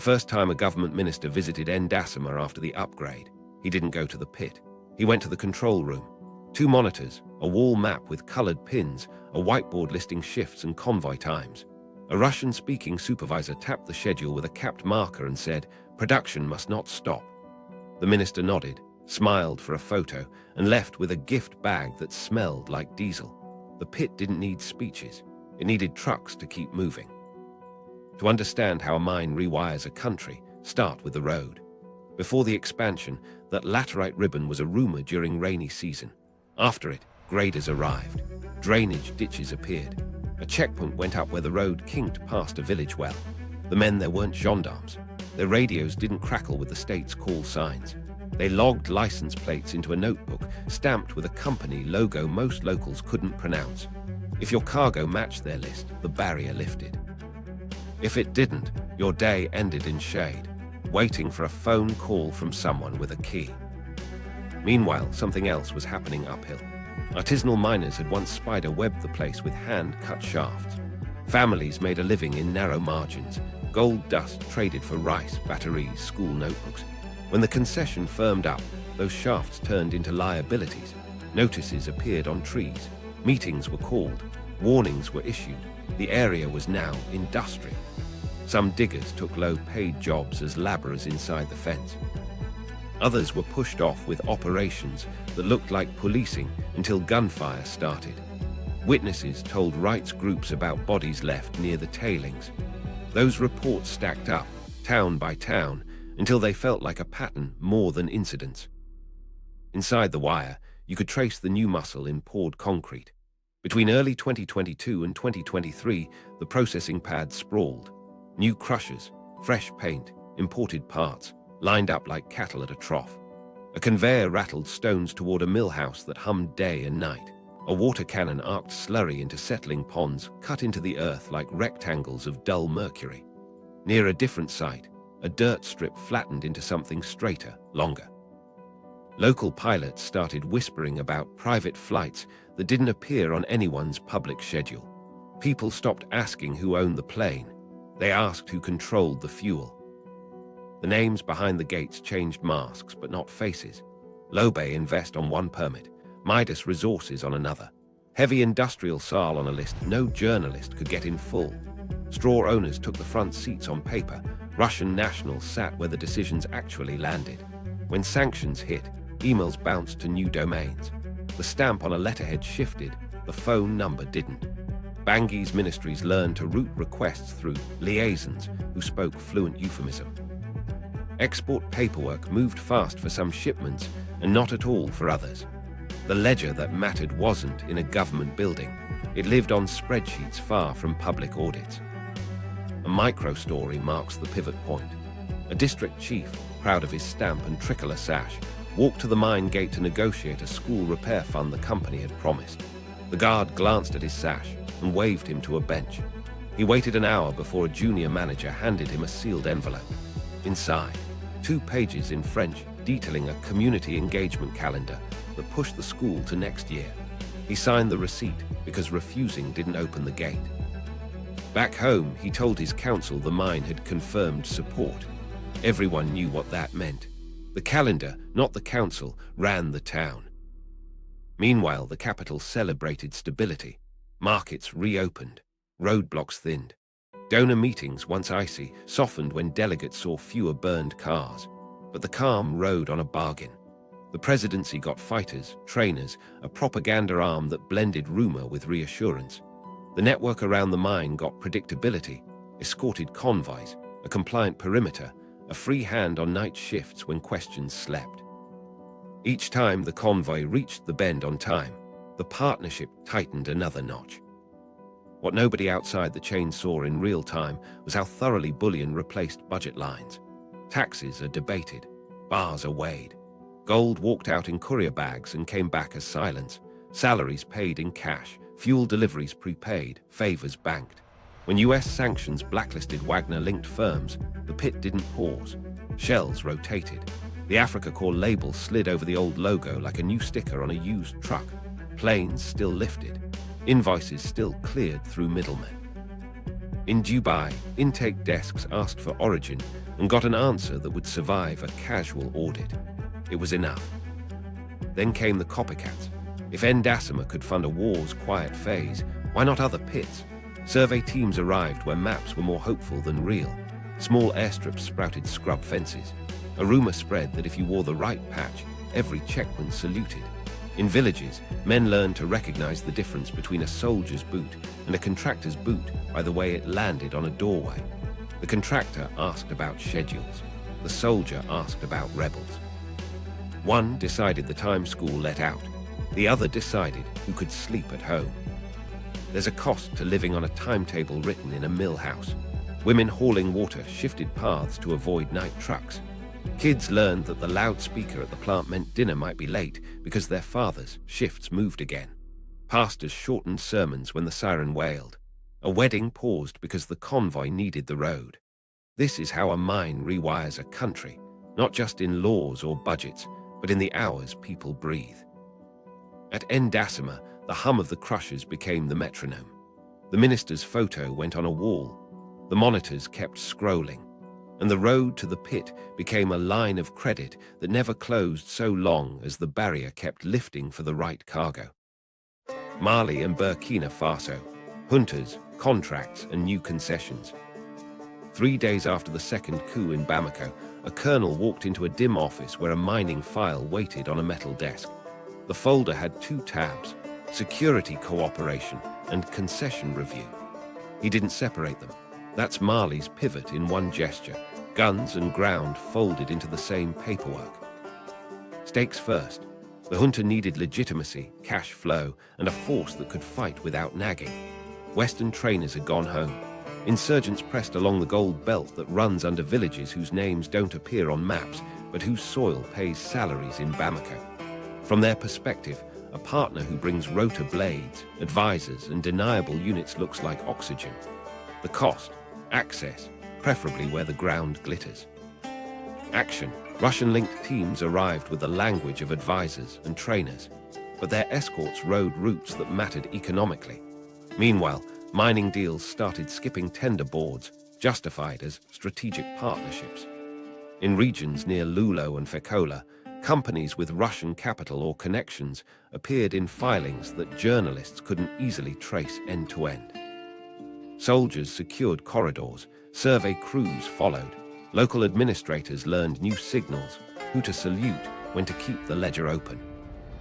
first time a government minister visited Ndasama after the upgrade, he didn't go to the pit. He went to the control room. 2 monitors, a wall map with colored pins, a whiteboard listing shifts and convoy times. A Russian-speaking supervisor tapped the schedule with a capped marker and said, "Production must not stop." The minister nodded, smiled for a photo, and left with a gift bag that smelled like diesel. The pit didn't need speeches. It needed trucks to keep moving. To understand how a mine rewires a country, start with the road. Before the expansion, that laterite ribbon was a rumor during rainy season. After it, graders arrived. Drainage ditches appeared. A checkpoint went up where the road kinked past a village well. The men there weren't gendarmes. Their radios didn't crackle with the state's call signs. They logged license plates into a notebook, stamped with a company logo most locals couldn't pronounce. If your cargo matched their list, the barrier lifted. If it didn't, your day ended in shade, waiting for a phone call from someone with a key. Meanwhile, something else was happening uphill. Artisanal miners had once spider-webbed the place with hand-cut shafts. Families made a living in narrow margins. Gold dust traded for rice, batteries, school notebooks. When the concession firmed up, those shafts turned into liabilities. Notices appeared on trees. Meetings were called. Warnings were issued. The area was now industrial. Some diggers took low-paid jobs as laborers inside the fence. Others were pushed off with operations that looked like policing until gunfire started. Witnesses told rights groups about bodies left near the tailings. Those reports stacked up, town by town, until they felt like a pattern more than incidents. Inside the wire, you could trace the new muscle in poured concrete. Between early 2022 and 2023, the processing pad sprawled. New crushers, fresh paint, imported parts, lined up like cattle at a trough. A conveyor rattled stones toward a mill house that hummed day and night. A water cannon arced slurry into settling ponds cut into the earth like rectangles of dull mercury. Near a different site, a dirt strip flattened into something straighter, longer. Local pilots started whispering about private flights that didn't appear on anyone's public schedule. People stopped asking who owned the plane. They asked who controlled the fuel. The names behind the gates changed masks, but not faces. Lobe Invest on one permit, Midas Resources on another. Heavy Industrial SAL on a list no journalist could get in full. Straw owners took the front seats on paper. Russian nationals sat where the decisions actually landed. When sanctions hit, emails bounced to new domains. The stamp on a letterhead shifted, the phone number didn't. Banghi's ministries learned to route requests through liaisons who spoke fluent euphemism. Export paperwork moved fast for some shipments and not at all for others. The ledger that mattered wasn't in a government building. It lived on spreadsheets far from public audits. A micro-story marks the pivot point. A district chief, proud of his stamp and tricolor sash, walked to the mine gate to negotiate a school repair fund the company had promised. The guard glanced at his sash and waved him to a bench. He waited an hour before a junior manager handed him a sealed envelope. Inside, 2 pages in French detailing a community engagement calendar that pushed the school to next year. He signed the receipt because refusing didn't open the gate. Back home, he told his council the mine had confirmed support. Everyone knew what that meant. The calendar, not the council, ran the town. Meanwhile, the capital celebrated stability. Markets reopened. Roadblocks thinned. Donor meetings, once icy, softened when delegates saw fewer burned cars. But the calm rode on a bargain. The presidency got fighters, trainers, a propaganda arm that blended rumor with reassurance. The network around the mine got predictability, escorted convoys, a compliant perimeter, a free hand on night shifts when questions slept. Each time the convoy reached the bend on time, the partnership tightened another notch. What nobody outside the chain saw in real time was how thoroughly bullion replaced budget lines. Taxes are debated, bars are weighed. Gold walked out in courier bags and came back as silence. Salaries paid in cash, fuel deliveries prepaid, favors banked. When US sanctions blacklisted Wagner-linked firms, the pit didn't pause. Shells rotated. The Africa Corps label slid over the old logo like a new sticker on a used truck. Planes still lifted. Invoices still cleared through middlemen. In Dubai, intake desks asked for origin and got an answer that would survive a casual audit. It was enough. Then came the copycats. If Endasima could fund a war's quiet phase, why not other pits? Survey teams arrived where maps were more hopeful than real. Small airstrips sprouted scrub fences. A rumor spread that if you wore the right patch, every checkpoint saluted. In villages, men learned to recognize the difference between a soldier's boot and a contractor's boot by the way it landed on a doorway. The contractor asked about schedules. The soldier asked about rebels. One decided the time school let out. The other decided who could sleep at home. There's a cost to living on a timetable written in a mill house. Women hauling water shifted paths to avoid night trucks. Kids learned that the loudspeaker at the plant meant dinner might be late because their fathers' shifts moved again. Pastors shortened sermons when the siren wailed. A wedding paused because the convoy needed the road. This is how a mine rewires a country, not just in laws or budgets, but in the hours people breathe. At Endasima, the hum of the crushers became the metronome. The minister's photo went on a wall. The monitors kept scrolling. And the road to the pit became a line of credit that never closed so long as the barrier kept lifting for the right cargo. Mali and Burkina Faso, juntas, contracts, and new concessions. 3 days after the second coup in Bamako, a colonel walked into a dim office where a mining file waited on a metal desk. The folder had 2 tabs, security cooperation and concession review. He didn't separate them. That's Mali's pivot in one gesture. Guns and ground folded into the same paperwork. Stakes first. The junta needed legitimacy, cash flow, and a force that could fight without nagging. Western trainers had gone home. Insurgents pressed along the gold belt that runs under villages whose names don't appear on maps, but whose soil pays salaries in Bamako. From their perspective, a partner who brings rotor blades, advisors, and deniable units looks like oxygen. The cost, access, preferably where the ground glitters. Action. Russian-linked teams arrived with the language of advisors and trainers, but their escorts rode routes that mattered economically. Meanwhile, mining deals started skipping tender boards, justified as strategic partnerships. In regions near Lulo and Fekola, companies with Russian capital or connections appeared in filings that journalists couldn't easily trace end to end. Soldiers secured corridors, survey crews followed. Local administrators learned new signals, who to salute, when to keep the ledger open.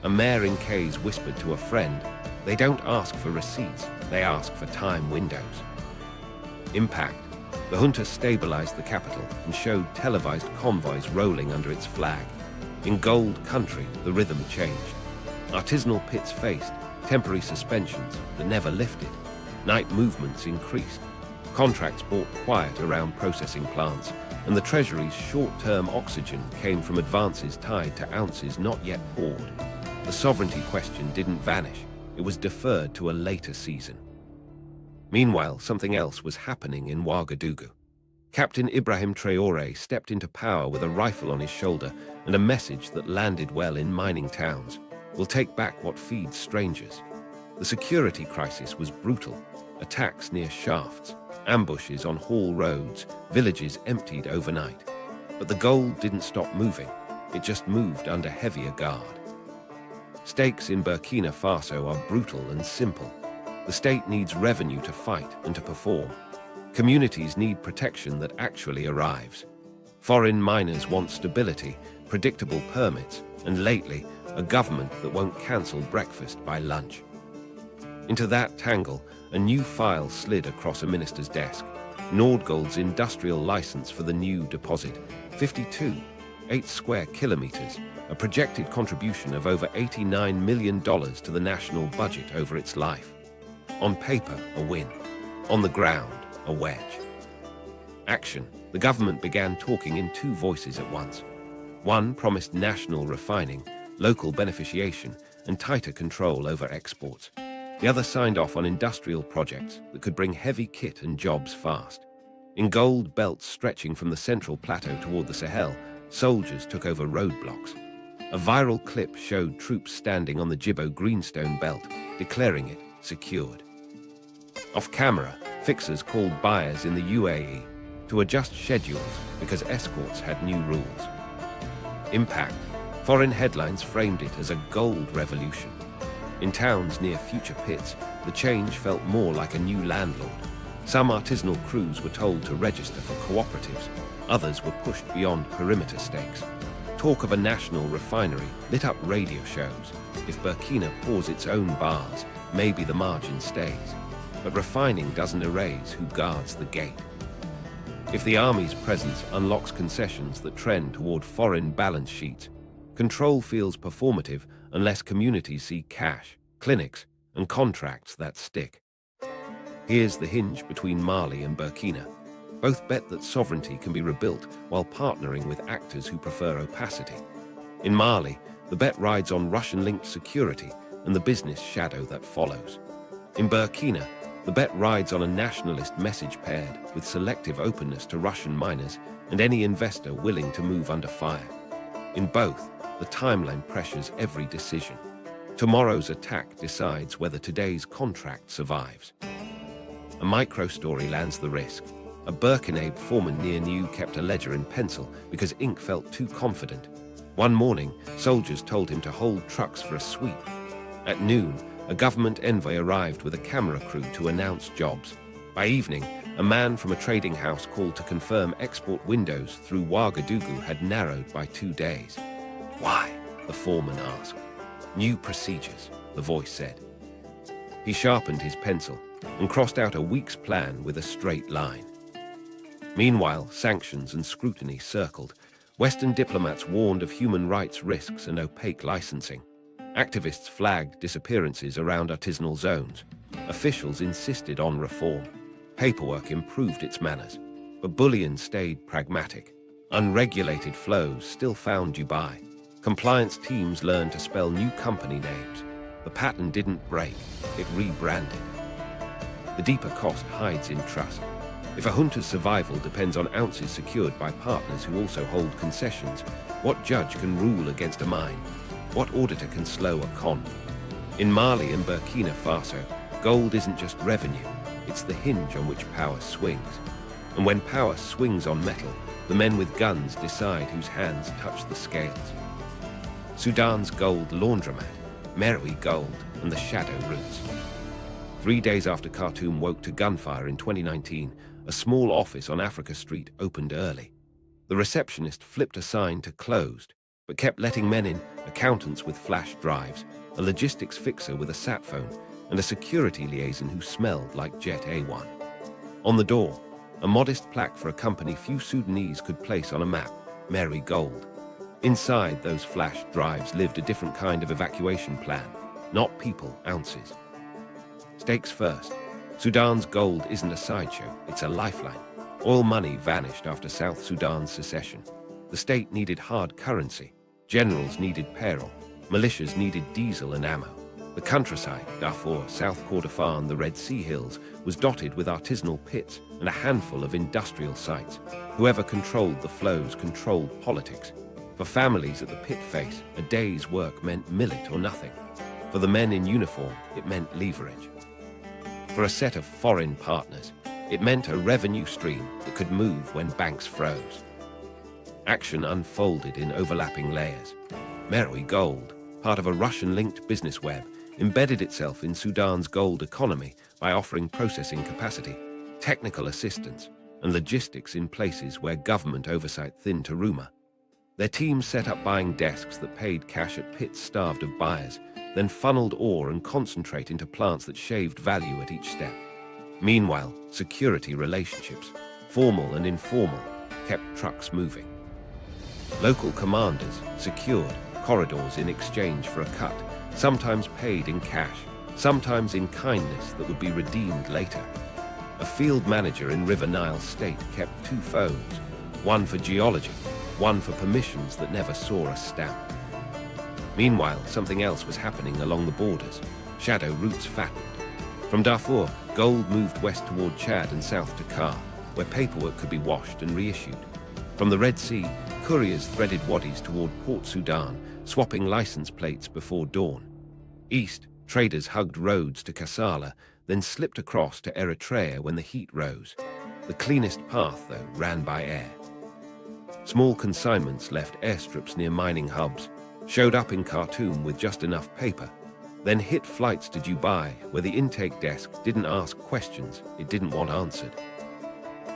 A mayor in K's whispered to a friend, they don't ask for receipts, they ask for time windows. Impact. The junta stabilized the capital and showed televised convoys rolling under its flag. In gold country, the rhythm changed. Artisanal pits faced temporary suspensions that never lifted. Night movements increased. Contracts bought quiet around processing plants, and the Treasury's short-term oxygen came from advances tied to ounces not yet poured. The sovereignty question didn't vanish. It was deferred to a later season. Meanwhile, something else was happening in Ouagadougou. Captain Ibrahim Traoré stepped into power with a rifle on his shoulder and a message that landed well in mining towns. We'll take back what feeds strangers. The security crisis was brutal. Attacks near shafts, ambushes on haul roads, villages emptied overnight. But the gold didn't stop moving. It just moved under heavier guard. Stakes in Burkina Faso are brutal and simple. The state needs revenue to fight and to perform. Communities need protection that actually arrives. Foreign miners want stability, predictable permits, and lately, a government that won't cancel breakfast by lunch. Into that tangle, a new file slid across a minister's desk. Nordgold's industrial license for the new deposit. 52, 8 square kilometers, a projected contribution of over $89 million to the national budget over its life. On paper, a win. On the ground, a wedge. Action. The government began talking in 2 voices at once. One promised national refining, local beneficiation, and tighter control over exports. The other signed off on industrial projects that could bring heavy kit and jobs fast. In gold belts stretching from the central plateau toward the Sahel, soldiers took over roadblocks. A viral clip showed troops standing on the Jibbo Greenstone belt, declaring it secured. Off camera, Fixers called buyers in the UAE to adjust schedules because escorts had new rules. Impact. Foreign headlines framed it as a gold revolution. In towns near future pits, the change felt more like a new landlord. Some artisanal crews were told to register for cooperatives. Others were pushed beyond perimeter stakes. Talk of a national refinery lit up radio shows. If Burkina pours its own bars, maybe the margin stays. But refining doesn't erase who guards the gate. If the army's presence unlocks concessions that trend toward foreign balance sheets, control feels performative unless communities see cash, clinics, and contracts that stick. Here's the hinge between Mali and Burkina. Both bet that sovereignty can be rebuilt while partnering with actors who prefer opacity. In Mali, the bet rides on Russian-linked security and the business shadow that follows. In Burkina, the bet rides on a nationalist message paired with selective openness to Russian miners and any investor willing to move under fire. In both, the timeline pressures every decision. Tomorrow's attack decides whether today's contract survives. A micro-story lands the risk. A Burkinabe foreman near New kept a ledger in pencil because ink felt too confident. One morning, soldiers told him to hold trucks for a sweep. At noon, a government envoy arrived with a camera crew to announce jobs. By evening, a man from a trading house called to confirm export windows through Ouagadougou had narrowed by 2 days. Why? The foreman asked. New procedures, the voice said. He sharpened his pencil and crossed out a week's plan with a straight line. Meanwhile, sanctions and scrutiny circled. Western diplomats warned of human rights risks and opaque licensing. Activists flagged disappearances around artisanal zones. Officials insisted on reform. Paperwork improved its manners, but bullion stayed pragmatic. Unregulated flows still found Dubai. Compliance teams learned to spell new company names. The pattern didn't break, it rebranded. The deeper cost hides in trust. If a junta's survival depends on ounces secured by partners who also hold concessions, what judge can rule against a mine? What auditor can slow a con? In Mali and Burkina Faso, gold isn't just revenue, it's the hinge on which power swings. And when power swings on metal, the men with guns decide whose hands touch the scales. Sudan's gold laundromat, Mercenary gold, and the shadow roots. 3 days after Khartoum woke to gunfire in 2019, a small office on Africa Street opened early. The receptionist flipped a sign to closed, but kept letting men in, accountants with flash drives, a logistics fixer with a sat phone, and a security liaison who smelled like Jet A1. On the door, a modest plaque for a company few Sudanese could place on a map, Mercenary Gold. Inside those flash drives lived a different kind of evacuation plan, not people, ounces. Stakes first. Sudan's gold isn't a sideshow, it's a lifeline. Oil money vanished after South Sudan's secession. The state needed hard currency. Generals needed payroll. Militias needed diesel and ammo. The countryside, Darfur, South Kordofan, the Red Sea Hills, was dotted with artisanal pits and a handful of industrial sites. Whoever controlled the flows controlled politics. For families at the pit face, a day's work meant millet or nothing. For the men in uniform, it meant leverage. For a set of foreign partners, it meant a revenue stream that could move when banks froze. Action unfolded in overlapping layers. Mercenary Gold, part of a Russian-linked business web, embedded itself in Sudan's gold economy by offering processing capacity, technical assistance, and logistics in places where government oversight thinned to rumor. Their teams set up buying desks that paid cash at pits starved of buyers, then funneled ore and concentrate into plants that shaved value at each step. Meanwhile, security relationships, formal and informal, kept trucks moving. Local commanders secured corridors in exchange for a cut, sometimes paid in cash, sometimes in kindness that would be redeemed later. A field manager in River Nile State kept 2 phones, one for geology, one for permissions that never saw a stamp. Meanwhile, something else was happening along the borders. Shadow routes fattened. From Darfur, gold moved west toward Chad and south to Kar, where paperwork could be washed and reissued. From the Red Sea, couriers threaded wadis toward Port Sudan, swapping license plates before dawn. East, traders hugged roads to Kassala, then slipped across to Eritrea when the heat rose. The cleanest path, though, ran by air. Small consignments left airstrips near mining hubs, showed up in Khartoum with just enough paper, then hit flights to Dubai where the intake desk didn't ask questions it didn't want answered.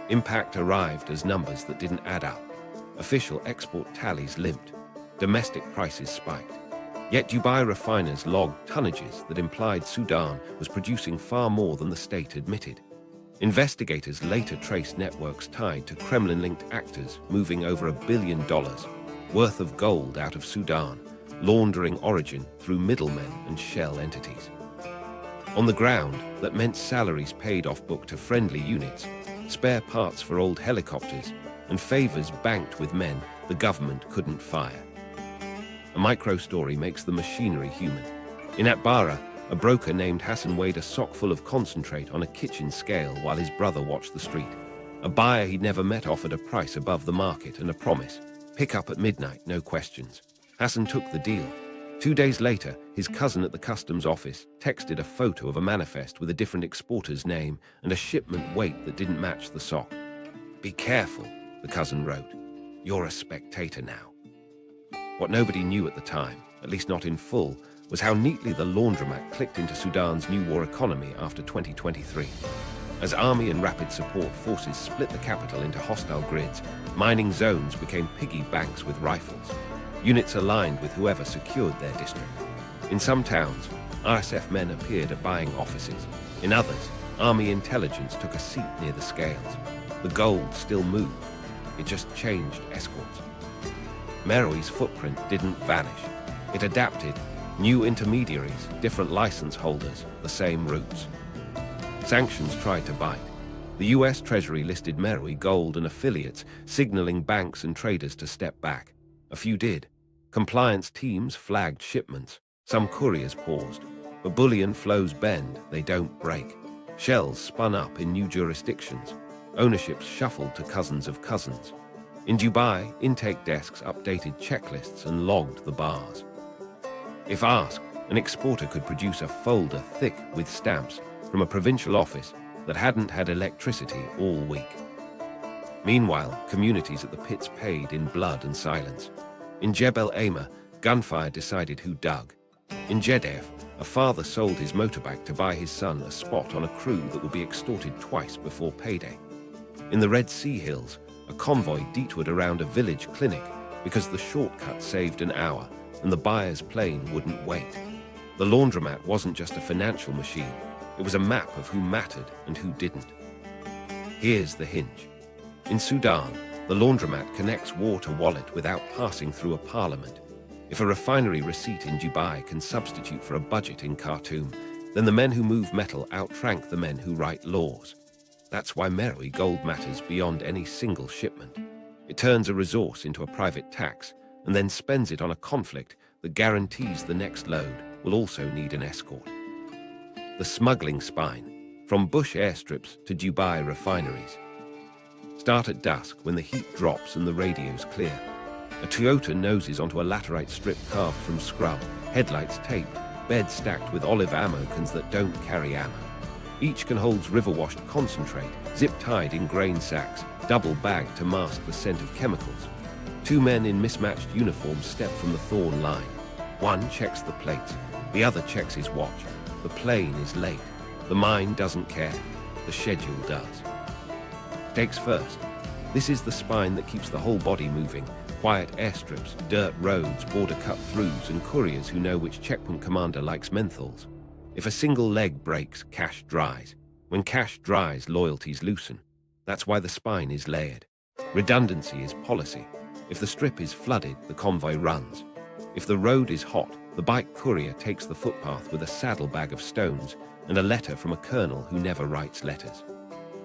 Impact arrived as numbers that didn't add up. Official export tallies limped. Domestic prices spiked. Yet Dubai refiners logged tonnages that implied Sudan was producing far more than the state admitted. Investigators later traced networks tied to Kremlin-linked actors moving over $1 billion worth of gold out of Sudan, laundering origin through middlemen and shell entities. On the ground, that meant salaries paid off book to friendly units, spare parts for old helicopters, and favors banked with men the government couldn't fire. A micro-story makes the machinery human. In Atbara, a broker named Hassan weighed a sock full of concentrate on a kitchen scale while his brother watched the street. A buyer he'd never met offered a price above the market and a promise: pick up at midnight, no questions. Hassan took the deal. 2 days later, his cousin at the customs office texted a photo of a manifest with a different exporter's name and a shipment weight that didn't match the sock. "Be careful," the cousin wrote. "You're a spectator now." What nobody knew at the time, at least not in full, was how neatly the laundromat clicked into Sudan's new war economy after 2023. As army and rapid support forces split the capital into hostile grids, mining zones became piggy banks with rifles. Units aligned with whoever secured their district. In some towns, RSF men appeared at buying offices. In others, army intelligence took a seat near the scales. The gold still moved. It just changed escorts. Meroe's footprint didn't vanish. It adapted. New intermediaries, different license holders, the same routes. Sanctions tried to bite. The US Treasury listed Meroe Gold and affiliates, signaling banks and traders to step back. A few did. Compliance teams flagged shipments. Some couriers paused. But bullion flows bend, they don't break. Shells spun up in new jurisdictions. Ownerships shuffled to cousins of cousins. In Dubai, intake desks updated checklists and logged the bars. If asked, an exporter could produce a folder thick with stamps from a provincial office that hadn't had electricity all week. Meanwhile, communities at the pits paid in blood and silence. In Jebel Aimer, gunfire decided who dug. In Jeddah, a father sold his motorbike to buy his son a spot on a crew that would be extorted twice before payday. In the Red Sea Hills, a convoy detoured around a village clinic because the shortcut saved an hour and the buyer's plane wouldn't wait. The laundromat wasn't just a financial machine. It was a map of who mattered and who didn't. Here's the hinge. In Sudan, the laundromat connects war to wallet without passing through a parliament. If a refinery receipt in Dubai can substitute for a budget in Khartoum, then the men who move metal outrank the men who write laws. That's why Meroe Gold matters beyond any single shipment. It turns a resource into a private tax and then spends it on a conflict that guarantees the next load will also need an escort. The smuggling spine, from bush airstrips to Dubai refineries. Start at dusk when the heat drops and the radio's clear. A Toyota noses onto a laterite strip carved from scrub, headlights taped, beds stacked with olive ammo cans that don't carry ammo. Each can holds river-washed concentrate, zip-tied in grain sacks, double-bagged to mask the scent of chemicals. 2 men in mismatched uniforms step from the thorn line. One checks the plates, the other checks his watch. The plane is late. The mine doesn't care. The schedule does. Stakes first. This is the spine that keeps the whole body moving. Quiet airstrips, dirt roads, border cut-throughs, and couriers who know which checkpoint commander likes menthols. If a single leg breaks, cash dries. When cash dries, loyalties loosen. That's why the spine is layered. Redundancy is policy. If the strip is flooded, the convoy runs. If the road is hot, the bike courier takes the footpath with a saddlebag of stones and a letter from a colonel who never writes letters.